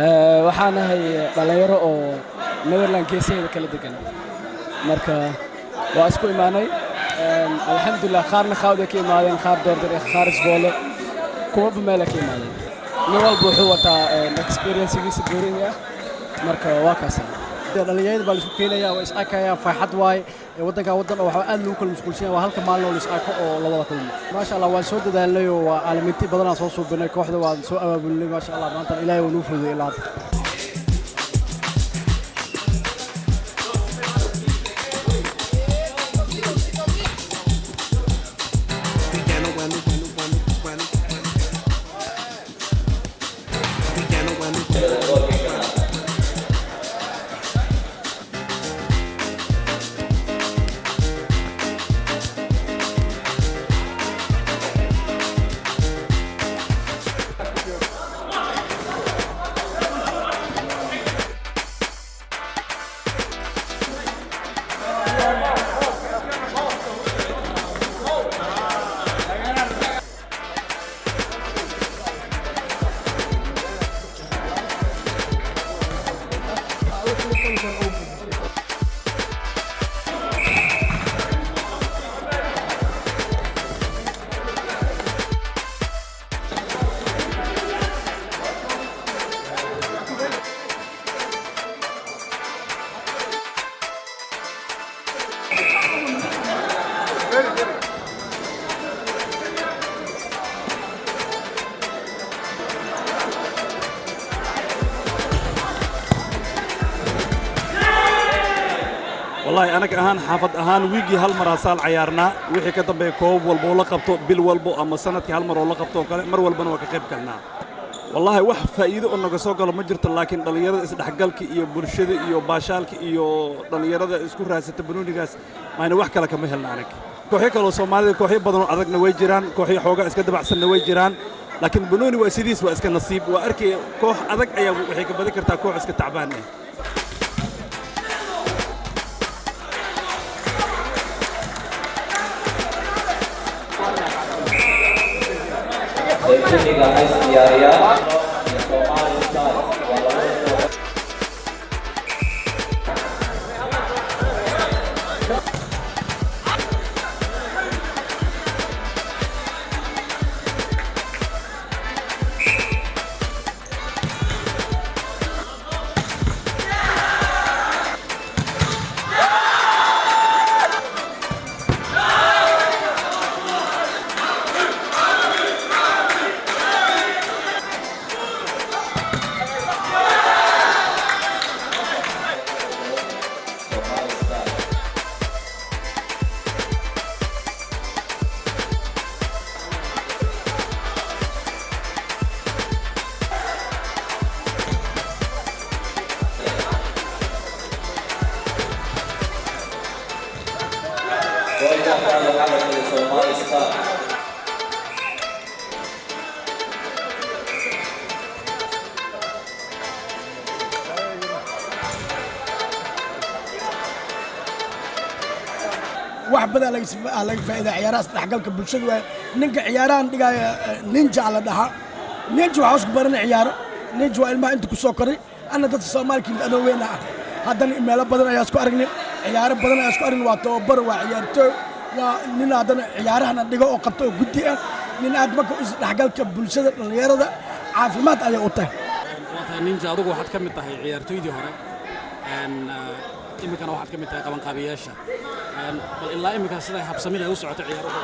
waxaan ahay dhalinyaro oo Netherlands geesaheeda kala degan marka waa isku imaanay alxamdulillah qaarna khawda ka imaadeen qaar doordir qaar isboole kuwa meel ka imaadeen nin walba wuxuu wataa experience-giisa gooriga marka waa kaasa dhalinyarada baa isku keenaya waa is arkaya farxad waay wadanka wadan oo waxa aad loo kala mashquulsan waa halka maalin oo is arko oo labada kulmo maasha Allah waan soo dadaalnay oo waa aalminti badan aan soo suubinay kooxda waan soo abaabulnay maasha Allah maanta Ilaahay uu noo fududeeyay ilaa والله أنا كأهان حافظ أهان ويجي هالمرة سال عيارنا وحي كتب بيكوب والبو لقبته بيل والبو أما سنة هالمرة لقبته مر والبنو كخيب كلنا والله وح فائدة إنه كسوق على مجرد لكن دليرة إسد حقلك إيو برشة إيو باشالك إيو دليرة إسكور راسة تبنوني جاس ما أنا وحكي لك مهل عنك كوحي كلو سومالي كوحي بدن عدك نوي جيران كوحي حوجا إسكد بعسن نوي جيران لكن بنوني وأسيديس وأسك نصيب وأركي كوح عدك أيام وحي كبذكر تا كوح إسك تعبان wax badan laga faa'iido ciyaaraha dhaxgalka bulshada ninka ciyaarahan dhigaya ninja la dhaha ninja waxa isku baran ciyaaro ninja waa ilmaha inta ku soo koray ana dadka Soomaaliyeed anoo weyn ah haddana meelo badan ayaa isku aragnay ciyaaro badan ayaa isku aragnay waa tababar waa ciyaarto waa nin haddana ciyaarahan dhigo oo qabto oo guddi ah nin aad marka dhaxgalka bulshada dhalinyarada caafimaad ayaa u tahay waa ninja adigu waxaad ka mid tahay ciyaartoydii hore imikana waxaad ka mid tahay qaban qaabiyaasha bal ilaa imika siday habsamida u socoto ciyaaruhu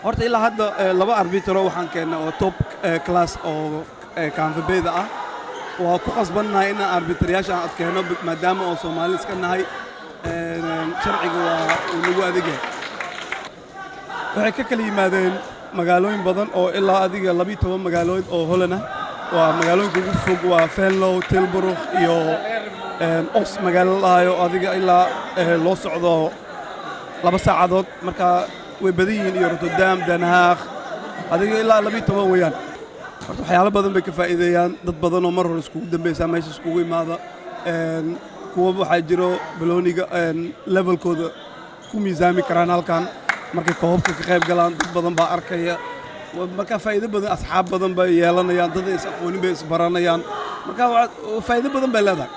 horta ilaa hadda laba arbitro waxaan keenay oo top class oo kaanfabeyda ah waa ku qasbannahay in arbitrayaasha aan adkeeno maadaama oo Soomaali iska nahay sharciga waa uu nagu adeegay waxay ka kala yimaadeen magaalooyin badan oo ilaa adiga 12 magaalooyin oo Holland ah waa magaalooyinka ugu fog waa Venlo, Tilburg iyo Os magaalo laayo adiga ilaa loo socdo 2 saacadood marka way badan yihiin iyo Rotterdam, Den Haag adiga ilaa 12 weeyaan horta waxyaalo badan bay ka faa'iideeyaan dad badan oo mar hore iskugu dambeeyay meesha iskugu imaada kuwa waxaa jiro balooniga levelkooda ku miisaami karaan halkan markay koobka ka qayb galaan dad badan baa arkaya marka faa'iido badan asxaab badan bay yeelanayaan dad is aqoonin bay is baranayaan marka faa'iido badan bay leedahay.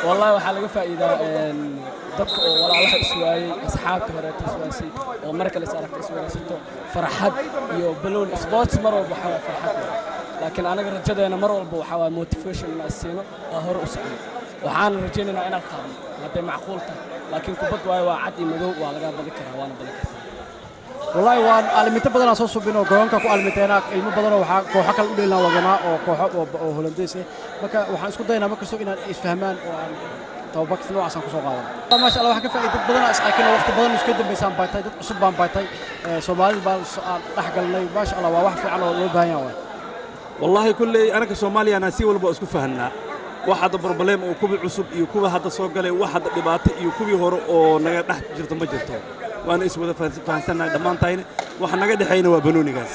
والله waxaa laga faa'iidaa dadka oo walaalaha iswaayay asxaabta hore iswaasay oo mar kale is aragtay iswaasato farxad iyo baloon sports mar walba waxa farxad laakiin anaga rajadeena mar walba waxa motivation la siino oo hore u socdo waxaan rajaynaynaa inaan qaadno haday macquul tahay laakiin kubad waa cad iyo madow waa laga badi karaa waana badi karaa والله وان علمت بدنا soo subino goonka ku almiteena ilmo badan waxa kooxo kale u dheelan wadana oo kooxo oo Hollandees marka waxaan isku daynaa marka soo inaan isfahmaan oo aan tawbakti noocaas ku soo qaadan ma sha Allah waxa ka faa'iido badan asxaabkina waqti badan isku dambeysaan baatay dad cusub baan baatay Soomaalidu baan dhax galnay ma sha Allah waa wax fiican oo loo baahan yahay wallahi kulli anaka Soomaaliya ana si walba isku fahanaa wax hada problem oo kubi cusub iyo kuba hada soo galay wax hada dhibaato iyo kubi hore oo naga dhax jirto ma jirto وانا اسمه فانسنا دمانتين وحنا قاعد حينا وبنوني غاز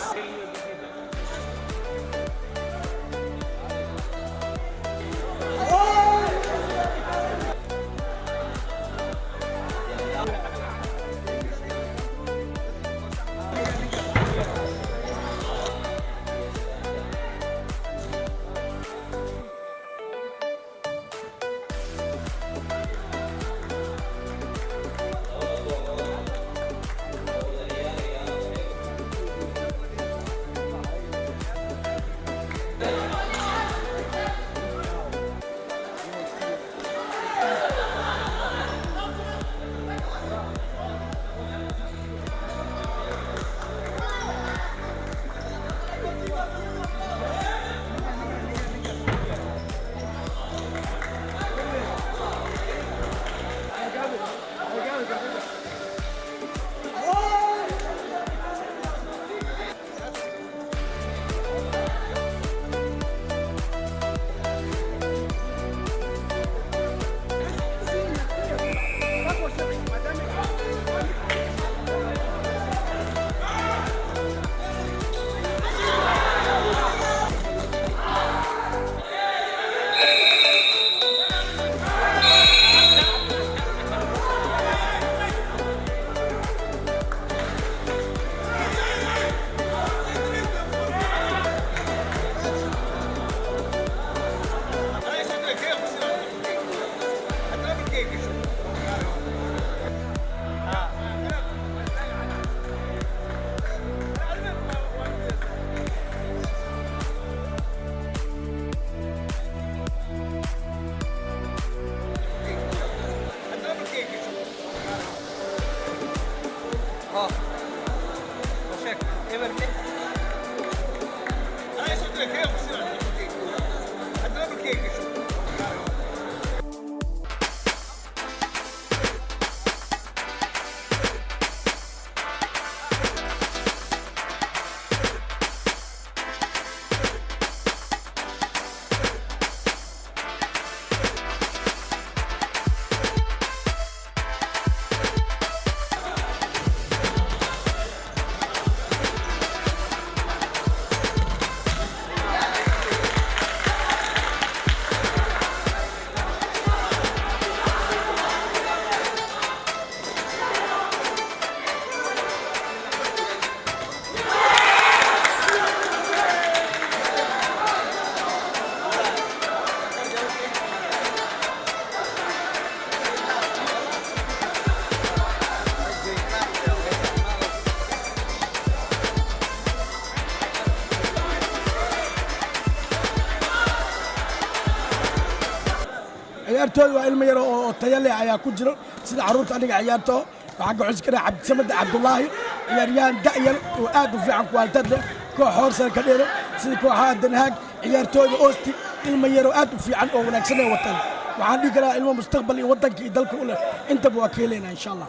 ciyaartooyda waa ilmo yar oo tayo leh ayaa ku jiro sida carruurta aniga ciyaarto waxaa ka xusi karaa cabdisamad cabdullaahi ciyaaryahan da'yar oo aad u fiican kuwaaltad leh koox hoorsare ka dheero sida kooxaha danhaag ciyaartooyda oosti ilmo yar oo aad u fiican oo wanaagsan ay wataan waxaan dhihi karaa ilmo mustaqbal iyo waddanka iyo dalka u leh intaba waa ka helaynaa insha allah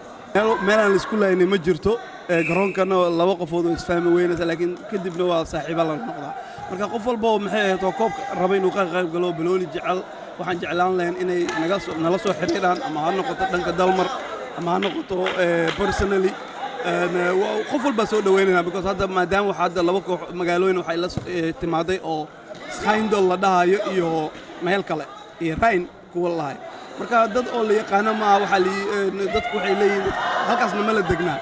meelaan la isku lahaynay ma jirto garoonkana laba qofood oo isfahmi weynaysa laakiin kadibna waa saaxiiba la noqdaa marka qof walba oo maxay ahayd oo koobka raba inuu ka qayb galo balooni jecel waxaan jeclaan lahayn inay nala soo xiriiraan ama ha noqoto dhanka dalmar ama ha noqoto personally qof walbaa soo dhaweynayna because hadda maadaama waxa hadda laba koox magaalooyin waxay la timaaday oo skindol la dhahayo iyo meel kale iyo rayn kuwa lahay marka dad oo la yaqaano maaha waxaa dadku waxay leeyihiin halkaasna ma la degnaa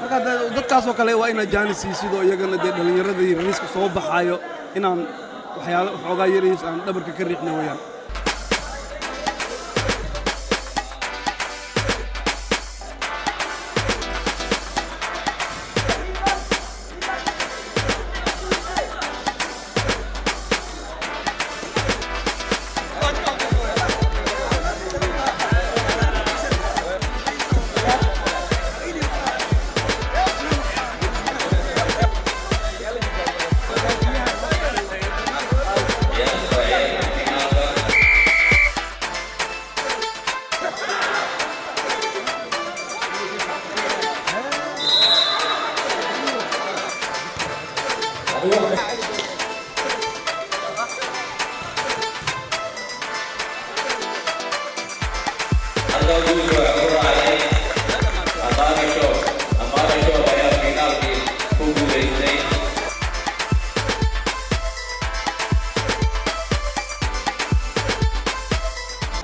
marka dadkaasoo kale waa inaa jaanisi sidoo iyagana dee dhallinyaradii riiska soo baxaayo inaan waxyaalo waxoogaa yariis aan dhabarka ka riixna weeyaan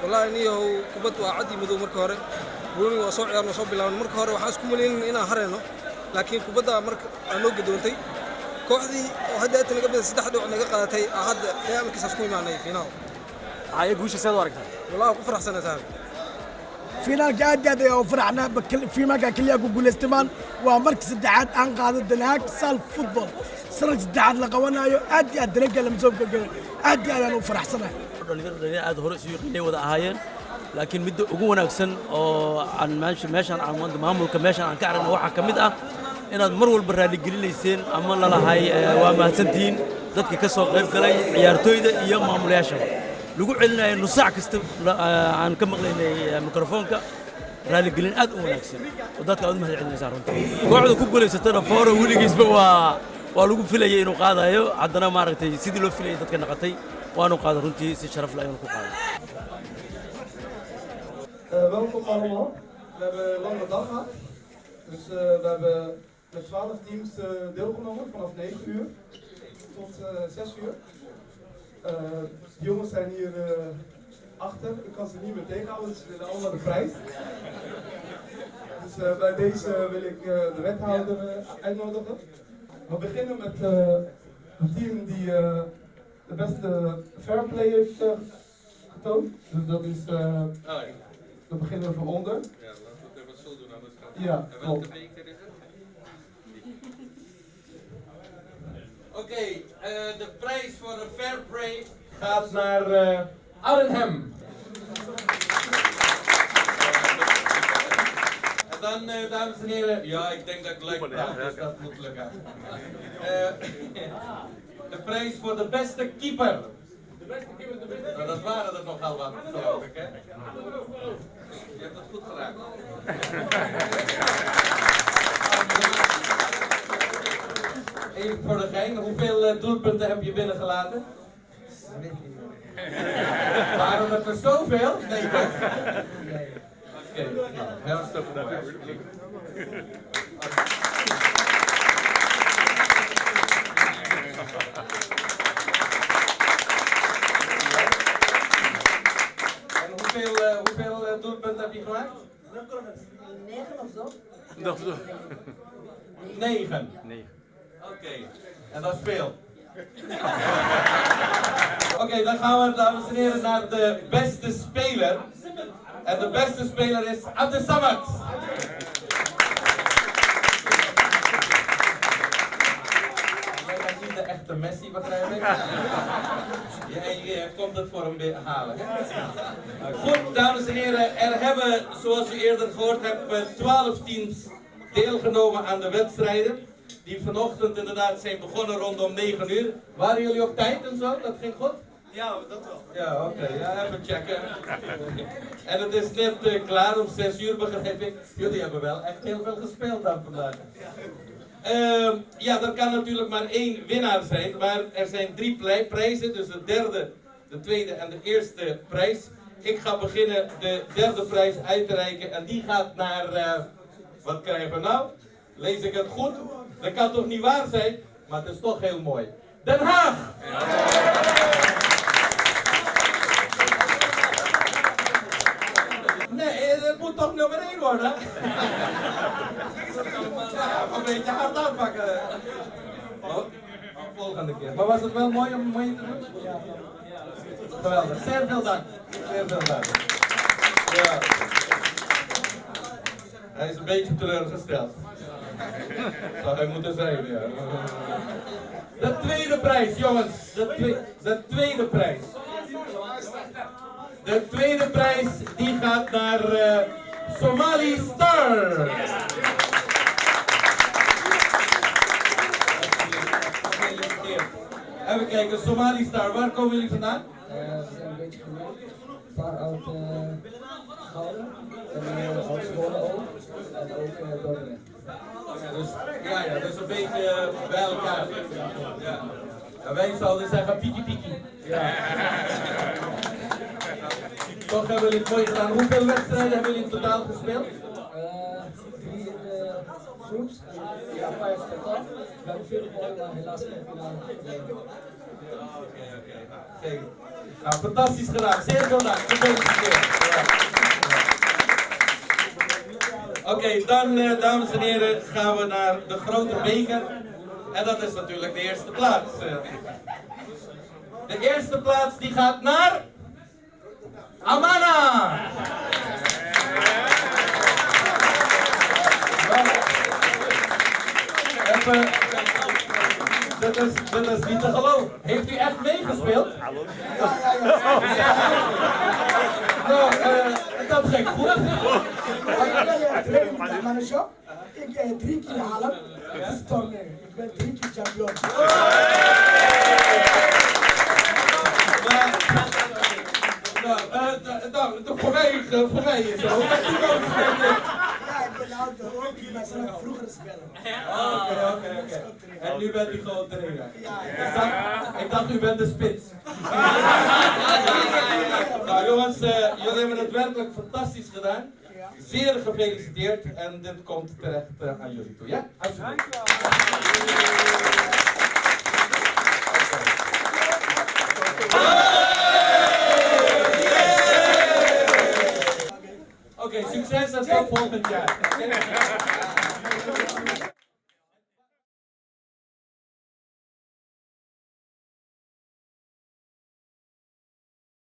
والله إني كبت وعدي مدو مركورة بوني وصوع يعني وصوب بلون مركورة وحاسكم ملين إنا هرينه لكن كبتها أنو قدونتي كوحدي وهذا أنت قبل سدحدو عنا قاتي أحد لا يمكن ساسكوي معنا فينال هاي جوش سيد ورقة والله كفرح سنة ثانية فينال قاعد وفرحنا في مكان كليا قول استمان ومركز الدعاد أنقاذ الدنهاك سال فوتبول سرج الدعاد لقوانا أدي أدرك لما زوج أدي أنا وفرح سنة aad hore isu qiinay wada ahaayeen laakiin mid ugu wanaagsan oo aan meeshan aan maamulka meeshan aan ka aragno waxa kamid ah inaad mar walba raali gelinayseen ama la lahay waa mahadsantiin dadka ka soo qayb galay ciyaartooyda iyo maamulayaasha lagu celinayo nusaac kasta aan ka maqlaynay mikrofoonka raali gelin aad u wanaagsan oo dadka aad mahad celinaysaa runtii kooxda ku guuleysatana fooro weligiisba waa lagu filayay inuu qaadayo haddana maaragtay sidii loo filayay dadka naqatay waanu qaada runtii si sharaf leh ayaan ku qaaday welkom allemaal. We hebben een lange dag gehad. Dus we hebben met 12 teams deelgenomen vanaf 9 uur tot 6 uur. De jongens zijn hier achter. Ik kan ze niet meer tegenhouden, dus ze willen allemaal de prijs. Dus bij deze wil ik de wethouder uitnodigen. We beginnen met een team die de beste fair play heeft getoond. Dus dat is... Dan beginnen we van onder. Ja, laten we het even zo doen, anders gaat het. Ja, klopt. Oké, de prijs voor de fair play gaat naar Arnhem. dan, dames en heren. Ja, ik denk dat ik leuk praat, dus dat moet lukken. De prijs voor de beste keeper. De beste keeper. Nou, dat waren er nogal wat, geloof ik, hè? Je hebt het goed gedaan. Even voor de gein, hoeveel doelpunten heb je binnengelaten? Waren het er zoveel? Nee, toch? Oké, heel stuk mooi. En hoeveel doelpunten heb je gemaakt? 9 of zo? Nog zo. 9. Oké, en dat is veel. Oké, dan gaan we, dames en heren, naar de beste speler. En de beste speler is Abdesamad. Jij bent niet de echte Messi, begrijp ik? Jij komt het voor hem halen. Goed, dames en heren, er hebben, zoals u eerder gehoord hebt, 12 teams deelgenomen aan de wedstrijden. Die vanochtend inderdaad zijn begonnen rondom 9 uur. Waren jullie op tijd en zo? Dat ging goed? Ja, dat wel. Ja, oké. Ja, even checken. En het is net klaar om 6 uur, begrijp ik. Jullie hebben wel echt heel veel gespeeld dan vandaag. Ja, er kan natuurlijk maar 1 winnaar zijn, maar er zijn 3 prijzen. Dus de derde, de tweede en de eerste prijs. Ik ga beginnen de derde prijs uit te reiken en die gaat naar... wat krijgen we nou? Lees ik het goed? Dat kan toch niet waar zijn? Maar het is toch heel mooi. Den Haag! Nee, het moet toch nummer 1 worden? Ja, een beetje hard aanpakken. Oh, volgende keer. Maar was het wel mooi om mee te doen? Ja. Geweldig. Zeer veel dank. Zeer veel dank. Ja. Hij is een beetje teleurgesteld. Zou hij moeten zijn, ja. De tweede prijs, jongens. De tweede prijs. De tweede prijs die gaat naar Somali Star. Even kijken, Somali Star, waar komen jullie vandaan? We zijn een beetje gemengd. Een paar uit Gouden en uit Zwolle ook. En ook Dordrecht. Ja, dus een beetje bij elkaar. Ja. En wij zouden zeggen piki piki. Ja. Toch hebben jullie het mooi gedaan. Hoeveel wedstrijden hebben jullie in totaal gespeeld? 3 in de groeps en 5 totaal. We hebben veel gewonnen, maar helaas in de finale. Oké. Nou, fantastisch gedaan. Zeer veel dank. Gefeliciteerd. Oké, dan dames en heren gaan we naar de grote beker. En dat is natuurlijk de eerste plaats. De eerste plaats die gaat naar... Amana! Even... Dit is niet te geloven. Heeft u echt meegespeeld? Nou, dat ging goed. Manager, ik 3 keer halen. Het is toernooi. Ik ben 3 keer kampioen. Nou, voor mij is het ook. Ja, ik ben oud, ook bij zijn vroegere speler. Oké. En nu bent u gewoon trainer. Ik dacht u bent de spits. Nou jongens, jullie hebben het werkelijk fantastisch gedaan. Zeer gefeliciteerd en dit komt terecht aan jullie toe. Ja, alsjeblieft. Oké, succes en tot volgend jaar.